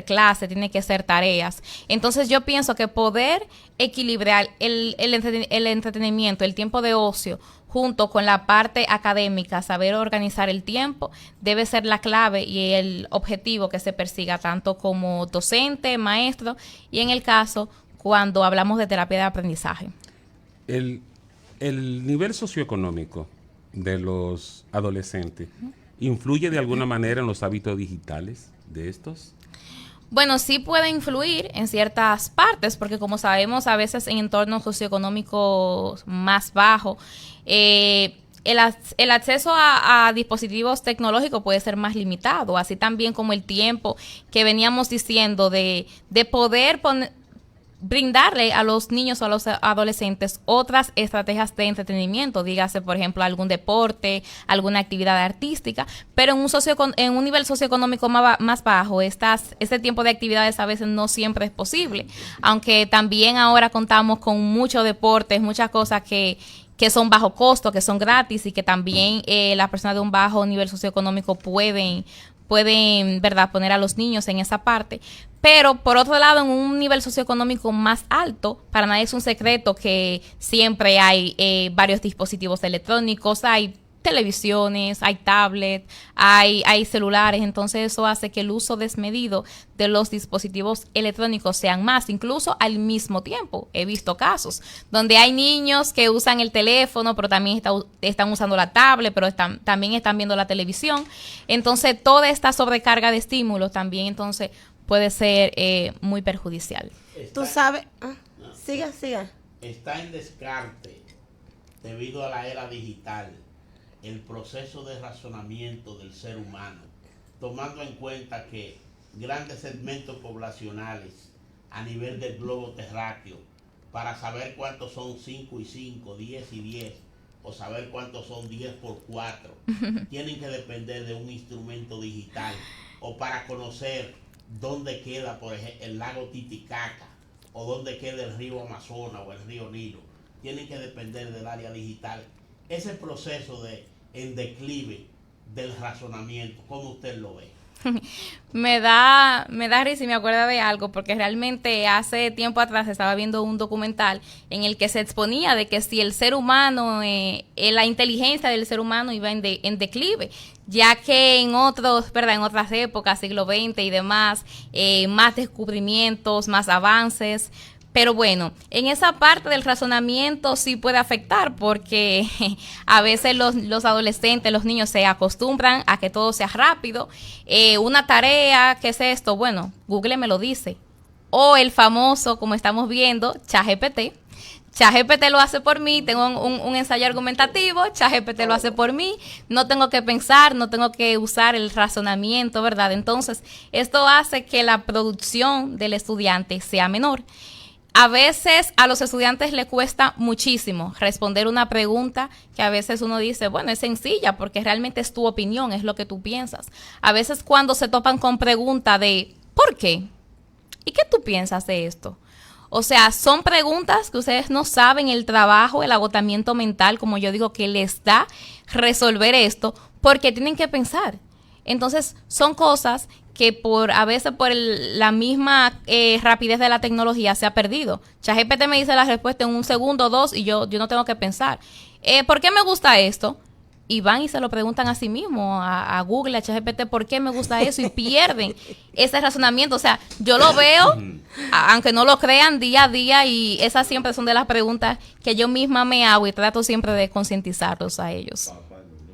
clase, tiene que ser tareas. Entonces yo pienso que poder equilibrar el entretenimiento, el tiempo de ocio, junto con la parte académica, saber organizar el tiempo, debe ser la clave y el objetivo que se persiga tanto como docente, maestro, y en el caso cuando hablamos de terapia de aprendizaje. El nivel socioeconómico de los adolescentes influye de alguna manera en los hábitos digitales de estos. Bueno, sí puede influir en ciertas partes, porque como sabemos, a veces en entornos socioeconómicos más bajos, el acceso a dispositivos tecnológicos puede ser más limitado, así también como el tiempo que veníamos diciendo de poder brindarle a los niños o a los adolescentes otras estrategias de entretenimiento, dígase por ejemplo algún deporte, alguna actividad artística, pero en un nivel socioeconómico más bajo, este tiempo de actividades a veces no siempre es posible, aunque también ahora contamos con muchos deportes, muchas cosas que son bajo costo, que son gratis y que también las personas de un bajo nivel socioeconómico pueden, ¿verdad?, poner a los niños en esa parte. Pero, por otro lado, en un nivel socioeconómico más alto, para nadie es un secreto que siempre hay varios dispositivos electrónicos, hay televisiones, hay tablets, hay celulares, entonces eso hace que el uso desmedido de los dispositivos electrónicos sean más, incluso al mismo tiempo. He visto casos donde hay niños que usan el teléfono, pero también están usando la tablet, pero también están viendo la televisión. Entonces, toda esta sobrecarga de estímulos también entonces puede ser muy perjudicial. Tú sabes... Siga. Está en descarte, debido a la era digital, el proceso de razonamiento del ser humano, tomando en cuenta que grandes segmentos poblacionales a nivel del globo terráqueo, para saber cuántos son 5 y 5, 10 y 10, o saber cuántos son 10 por 4, tienen que depender de un instrumento digital, o para conocer dónde queda, por ejemplo, el lago Titicaca, o dónde queda el río Amazonas o el río Nilo, tienen que depender del área digital. Ese proceso en declive del razonamiento, ¿cómo usted lo ve? Me da risa y me acuerda de algo, porque realmente hace tiempo atrás estaba viendo un documental en el que se exponía de que si el ser humano, la inteligencia del ser humano iba en declive, ya que en otras épocas, siglo XX y demás, más descubrimientos, más avances. Pero bueno, en esa parte del razonamiento sí puede afectar, porque a veces los adolescentes, los niños se acostumbran a que todo sea rápido. Una tarea, ¿qué es esto? Bueno, Google me lo dice. O el famoso, como estamos viendo, ChatGPT. ChatGPT lo hace por mí, tengo un ensayo argumentativo, ChatGPT lo hace por mí, no tengo que pensar, no tengo que usar el razonamiento, ¿verdad? Entonces, esto hace que la producción del estudiante sea menor. A veces a los estudiantes les cuesta muchísimo responder una pregunta que a veces uno dice, bueno, es sencilla porque realmente es tu opinión, es lo que tú piensas. A veces cuando se topan con preguntas de ¿por qué? ¿Y qué tú piensas de esto? O sea, son preguntas que ustedes no saben el trabajo, el agotamiento mental, como yo digo, que les da resolver esto, porque tienen que pensar. Entonces, son cosas que a veces por la misma rapidez de la tecnología se ha perdido. ChatGPT me dice la respuesta en 1 segundo, 2, y yo no tengo que pensar. ¿Por qué me gusta esto? Y van y se lo preguntan a sí mismo, a Google, a ChatGPT, ¿por qué me gusta eso? Y pierden ese razonamiento. O sea, yo lo veo, aunque no lo crean, día a día, y esas siempre son de las preguntas que yo misma me hago y trato siempre de concientizarlos a ellos.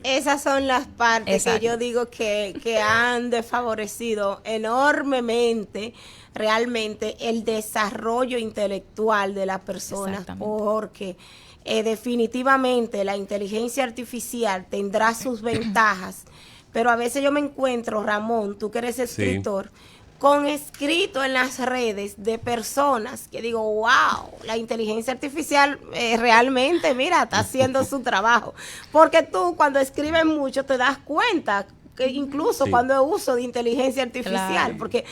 Esas son las partes Exacto. que yo digo que han desfavorecido enormemente realmente el desarrollo intelectual de las personas, porque definitivamente la inteligencia artificial tendrá sus ventajas, pero a veces yo me encuentro, Ramón, tú que eres escritor, con escrito en las redes de personas que digo, wow, la inteligencia artificial realmente, mira, está haciendo su trabajo. Porque tú cuando escribes mucho te das cuenta, que incluso cuando uso de inteligencia artificial, porque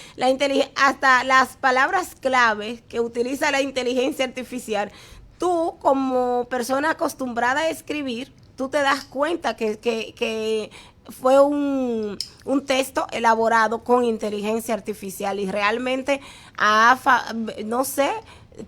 hasta las palabras clave que utiliza la inteligencia artificial, tú como persona acostumbrada a escribir, tú te das cuenta que fue un texto elaborado con inteligencia artificial y realmente, no sé,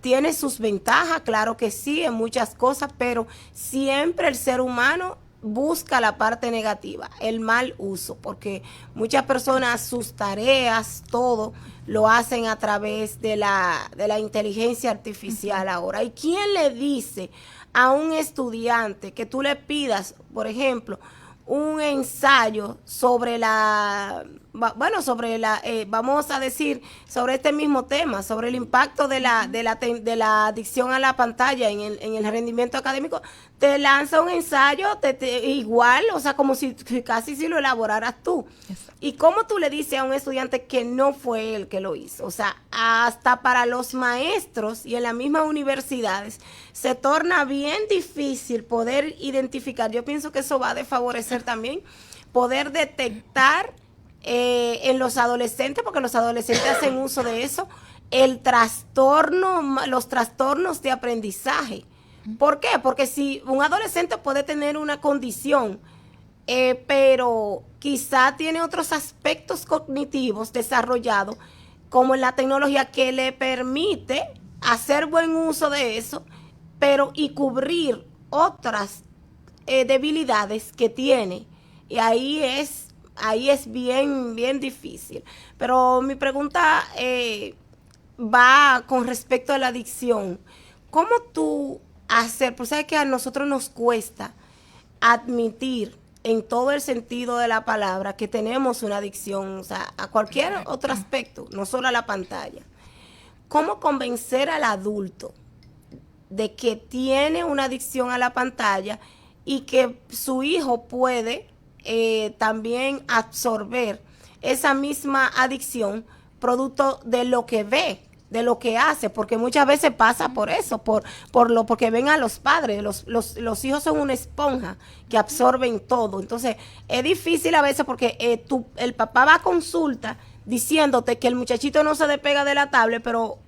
tiene sus ventajas, claro que sí, en muchas cosas, pero siempre el ser humano busca la parte negativa, el mal uso, porque muchas personas sus tareas, todo, lo hacen a través de la inteligencia artificial ahora. ¿Y quién le dice a un estudiante que tú le pidas, por ejemplo, un ensayo sobre vamos a decir, sobre este mismo tema, sobre el impacto de la adicción a la pantalla en el rendimiento académico? Te lanza un ensayo igual, o sea, como si casi si lo elaboraras tú. Exacto. ¿Y cómo tú le dices a un estudiante que no fue él que lo hizo? O sea, hasta para los maestros y en las mismas universidades se torna bien difícil poder identificar. Yo pienso que eso va a desfavorecer también poder detectar en los adolescentes, porque los adolescentes hacen uso de eso, los trastornos de aprendizaje. ¿Por qué? Porque si un adolescente puede tener una condición, pero quizá tiene otros aspectos cognitivos desarrollados, como en la tecnología, que le permite hacer buen uso de eso, pero y cubrir otras debilidades que tiene. Y ahí es bien, bien difícil. Pero mi pregunta va con respecto a la adicción. ¿Cómo tú hacer? Pues sabes que a nosotros nos cuesta admitir en todo el sentido de la palabra que tenemos una adicción, o sea, a cualquier otro aspecto, no solo a la pantalla. ¿Cómo convencer al adulto de que tiene una adicción a la pantalla y que su hijo puede también absorber esa misma adicción producto de lo que ve, de lo que hace? Porque muchas veces pasa por eso, porque ven a los padres, los hijos son una esponja que absorben todo. Entonces es difícil a veces porque el papá va a consulta diciéndote que el muchachito no se despega de la tablet, pero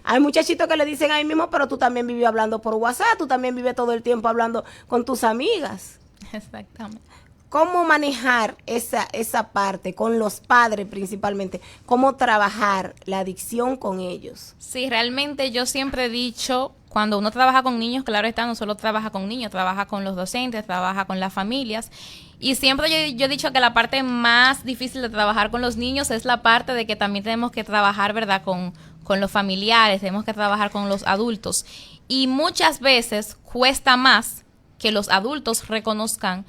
hay muchachitos que le dicen ahí mismo, pero tú también vives hablando por WhatsApp, tú también vives todo el tiempo hablando con tus amigas. Exactamente. ¿Cómo manejar esa parte con los padres principalmente? ¿Cómo trabajar la adicción con ellos? Sí, realmente yo siempre he dicho, cuando uno trabaja con niños, claro está, no solo trabaja con niños, trabaja con los docentes, trabaja con las familias. Y siempre yo he dicho que la parte más difícil de trabajar con los niños es la parte de que también tenemos que trabajar, ¿verdad?, con los familiares, tenemos que trabajar con los adultos. Y muchas veces cuesta más que los adultos reconozcan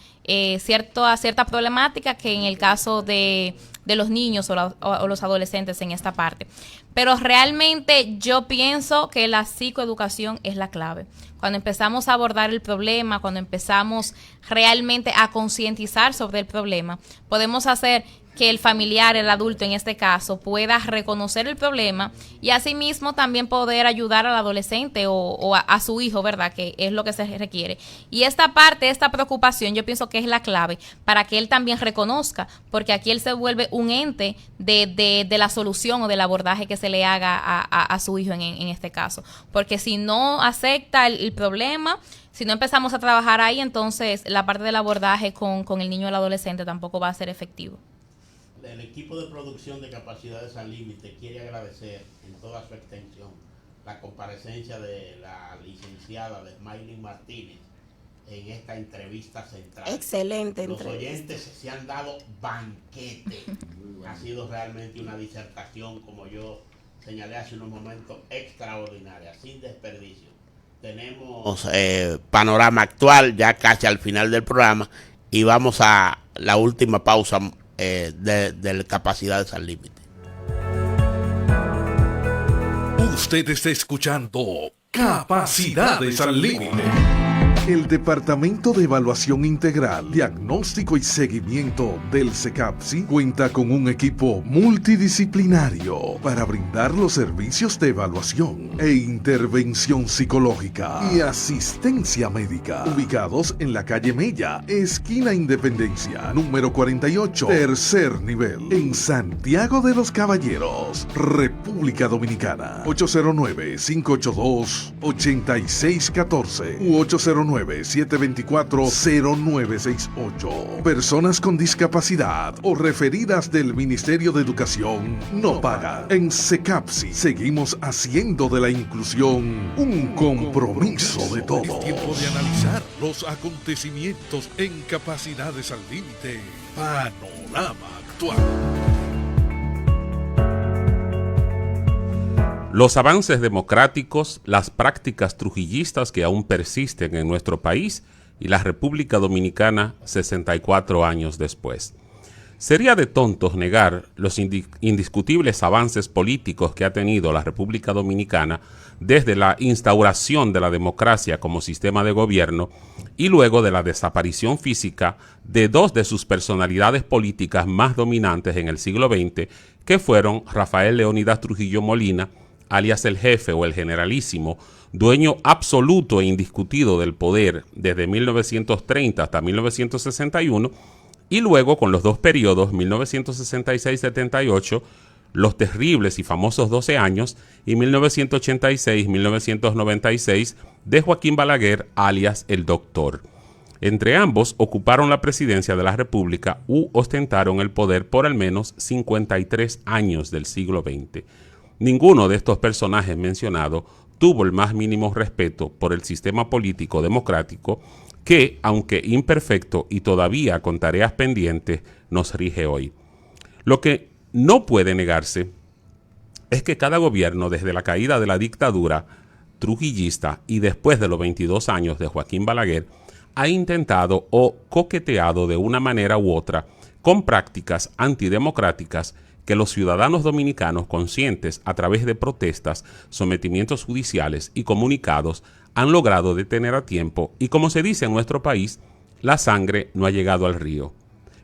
cierta problemática que en el caso de los niños o los adolescentes en esta parte. Pero realmente yo pienso que la psicoeducación es la clave. Cuando empezamos a abordar el problema, cuando empezamos realmente a concientizar sobre el problema, podemos hacer que el familiar, el adulto en este caso, pueda reconocer el problema y asimismo también poder ayudar al adolescente o a su hijo, ¿verdad?, que es lo que se requiere. Y esta parte, esta preocupación, yo pienso que es la clave para que él también reconozca, porque aquí él se vuelve un ente de la solución o del abordaje que se le haga a su hijo en este caso. Porque si no acepta el problema, si no empezamos a trabajar ahí, entonces la parte del abordaje con el niño o el adolescente tampoco va a ser efectivo. El equipo de producción de Capacidades al Límite quiere agradecer en toda su extensión la comparecencia de la licenciada de Smiling Martínez en esta entrevista central. Excelente Los entrevista. oyentes se han dado banquete. Ha sido realmente una disertación, como yo señalé hace unos momentos, extraordinaria, sin desperdicio. Tenemos panorama actual ya casi al final del programa y vamos a la última pausa de Capacidades al Límite. Usted está escuchando Capacidades al Límite. El Departamento de Evaluación Integral, Diagnóstico y Seguimiento del CECAPSI cuenta con un equipo multidisciplinario para brindar los servicios de evaluación e intervención psicológica y asistencia médica, ubicados en la calle Mella, esquina Independencia, número 48, tercer nivel, en Santiago de los Caballeros, República Dominicana. 809-582-8614 u 809-724-0968. Personas con discapacidad o referidas del Ministerio de Educación no pagan. En CECAPSI seguimos haciendo de la inclusión un compromiso de todos. Es tiempo de analizar los acontecimientos en Capacidades al Límite. Panorama Actual. Los avances democráticos, las prácticas trujillistas que aún persisten en nuestro país y la República Dominicana 64 años después. Sería de tontos negar los indiscutibles avances políticos que ha tenido la República Dominicana desde la instauración de la democracia como sistema de gobierno y luego de la desaparición física de dos de sus personalidades políticas más dominantes en el siglo XX, que fueron Rafael Leónidas Trujillo Molina, alias el Jefe o el Generalísimo, dueño absoluto e indiscutido del poder desde 1930 hasta 1961, y luego con los dos periodos, 1966-78, los terribles y famosos 12 años, y 1986-1996, de Joaquín Balaguer, alias el Doctor. Entre ambos ocuparon la presidencia de la República u ostentaron el poder por al menos 53 años del siglo XX. Ninguno de estos personajes mencionados tuvo el más mínimo respeto por el sistema político democrático, que, aunque imperfecto y todavía con tareas pendientes, nos rige hoy. Lo que no puede negarse es que cada gobierno, desde la caída de la dictadura trujillista y después de los 22 años de Joaquín Balaguer, ha intentado o coqueteado de una manera u otra con prácticas antidemocráticas que los ciudadanos dominicanos, conscientes a través de protestas, sometimientos judiciales y comunicados, han logrado detener a tiempo y, como se dice en nuestro país, la sangre no ha llegado al río.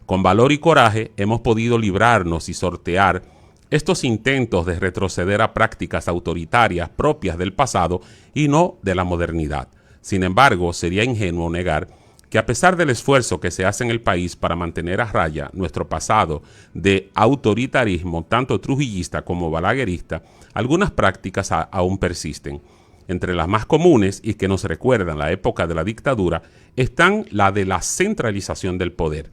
Con valor y coraje hemos podido librarnos y sortear estos intentos de retroceder a prácticas autoritarias propias del pasado y no de la modernidad. Sin embargo, sería ingenuo negar que a pesar del esfuerzo que se hace en el país para mantener a raya nuestro pasado de autoritarismo, tanto trujillista como balaguerista, algunas prácticas aún persisten. Entre las más comunes y que nos recuerdan la época de la dictadura están la de la centralización del poder.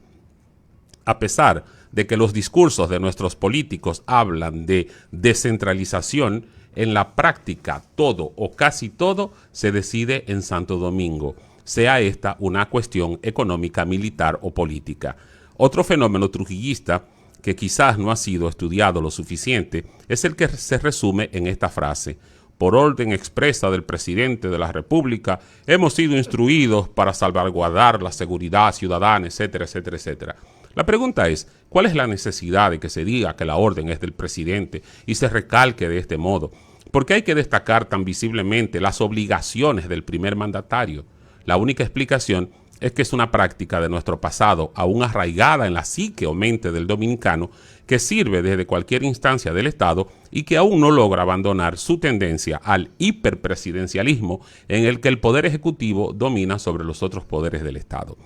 A pesar de que los discursos de nuestros políticos hablan de descentralización, en la práctica todo o casi todo se decide en Santo Domingo, sea esta una cuestión económica, militar o política. Otro fenómeno trujillista que quizás no ha sido estudiado lo suficiente es el que se resume en esta frase: por orden expresa del presidente de la República, hemos sido instruidos para salvaguardar la seguridad ciudadana, etcétera, etcétera, etcétera. La pregunta es, ¿cuál es la necesidad de que se diga que la orden es del presidente y se recalque de este modo? ¿Por qué hay que destacar tan visiblemente las obligaciones del primer mandatario? La única explicación es que es una práctica de nuestro pasado, aún arraigada en la psique o mente del dominicano, que sirve desde cualquier instancia del Estado y que aún no logra abandonar su tendencia al hiperpresidencialismo en el que el poder ejecutivo domina sobre los otros poderes del Estado.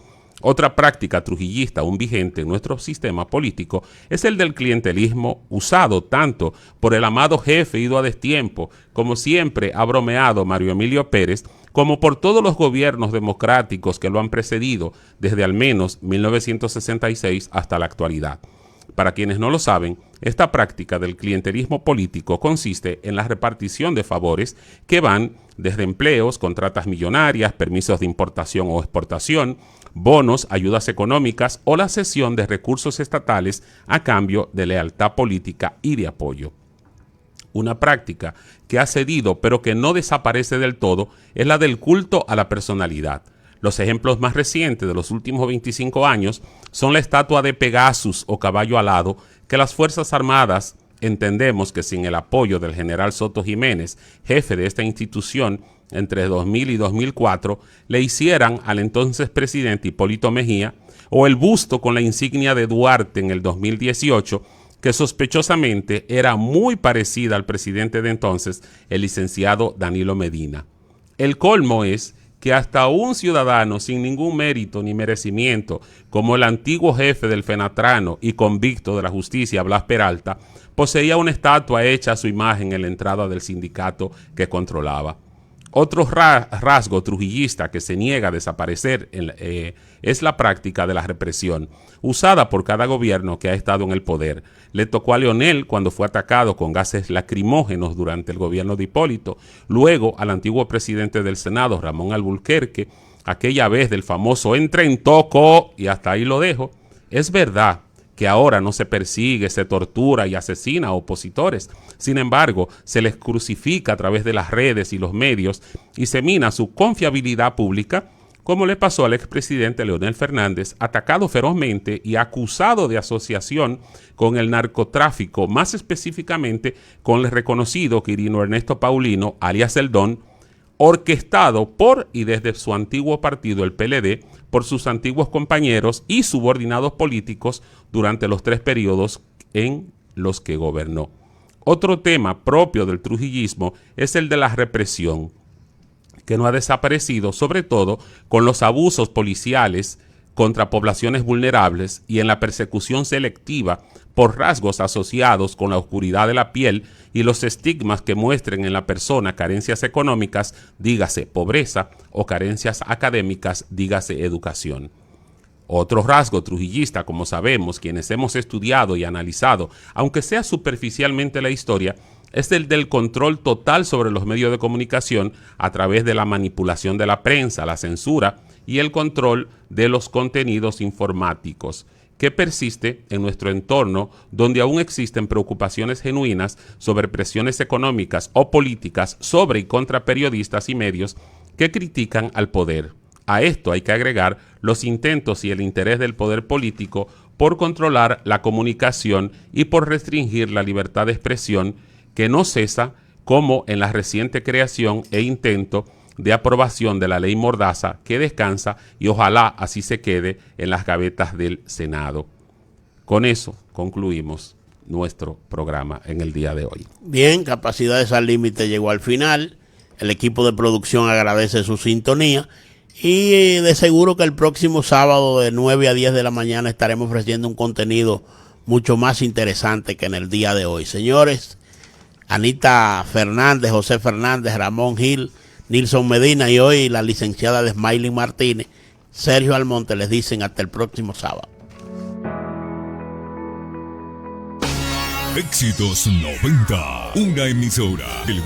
Otra práctica trujillista aún vigente en nuestro sistema político es el del clientelismo, usado tanto por el amado jefe ido a destiempo, como siempre ha bromeado Mario Emilio Pérez, como por todos los gobiernos democráticos que lo han precedido desde al menos 1966 hasta la actualidad. Para quienes no lo saben, esta práctica del clientelismo político consiste en la repartición de favores que van desde empleos, contratas millonarias, permisos de importación o exportación, bonos, ayudas económicas o la cesión de recursos estatales a cambio de lealtad política y de apoyo. Una práctica que ha cedido pero que no desaparece del todo es la del culto a la personalidad. Los ejemplos más recientes de los últimos 25 años son la estatua de Pegasus o caballo alado que las Fuerzas Armadas, entendemos que sin el apoyo del general Soto Jiménez, jefe de esta institución entre 2000 y 2004, le hicieran al entonces presidente Hipólito Mejía, o el busto con la insignia de Duarte en el 2018, que sospechosamente era muy parecida al presidente de entonces, el licenciado Danilo Medina. El colmo es que hasta un ciudadano sin ningún mérito ni merecimiento, como el antiguo jefe del Fenatrano y convicto de la justicia, Blas Peralta, poseía una estatua hecha a su imagen en la entrada del sindicato que controlaba. Otro rasgo trujillista que se niega a desaparecer es la práctica de la represión, usada por cada gobierno que ha estado en el poder. Le tocó a Leonel cuando fue atacado con gases lacrimógenos durante el gobierno de Hipólito, luego al antiguo presidente del Senado, Ramón Alburquerque, aquella vez del famoso "entra en toco", y hasta ahí lo dejo. Es verdad que ahora no se persigue, se tortura y asesina a opositores. Sin embargo, se les crucifica a través de las redes y los medios y se mina su confiabilidad pública, como le pasó al expresidente Leonel Fernández, atacado ferozmente y acusado de asociación con el narcotráfico, más específicamente con el reconocido Quirino Ernesto Paulino, alias El Don, orquestado por y desde su antiguo partido, el PLD, por sus antiguos compañeros y subordinados políticos durante los 3 periodos en los que gobernó. Otro tema propio del trujillismo es el de la represión, que no ha desaparecido, sobre todo con los abusos policiales contra poblaciones vulnerables y en la persecución selectiva por rasgos asociados con la oscuridad de la piel y los estigmas que muestren en la persona carencias económicas, dígase pobreza, o carencias académicas, dígase educación. Otro rasgo trujillista, como sabemos quienes hemos estudiado y analizado, aunque sea superficialmente la historia, es el del control total sobre los medios de comunicación a través de la manipulación de la prensa, la censura y el control de los contenidos informáticos, que persiste en nuestro entorno, donde aún existen preocupaciones genuinas sobre presiones económicas o políticas sobre y contra periodistas y medios que critican al poder. A esto hay que agregar los intentos y el interés del poder político por controlar la comunicación y por restringir la libertad de expresión, que no cesa, como en la reciente creación e intento de aprobación de la ley Mordaza, que descansa y ojalá así se quede en las gavetas del Senado. Con eso concluimos nuestro programa en el día de hoy. Bien, Capacidades al Límite llegó al final. El equipo de producción agradece su sintonía y de seguro que el próximo sábado de 9 a 10 de la mañana estaremos ofreciendo un contenido mucho más interesante que en el día de hoy. Señores, Anita Fernández, José Fernández, Ramón Gil, Nilson Medina y hoy la licenciada de Smiling Martínez, Sergio Almonte, les dicen hasta el próximo sábado. Éxitos 90, una emisora del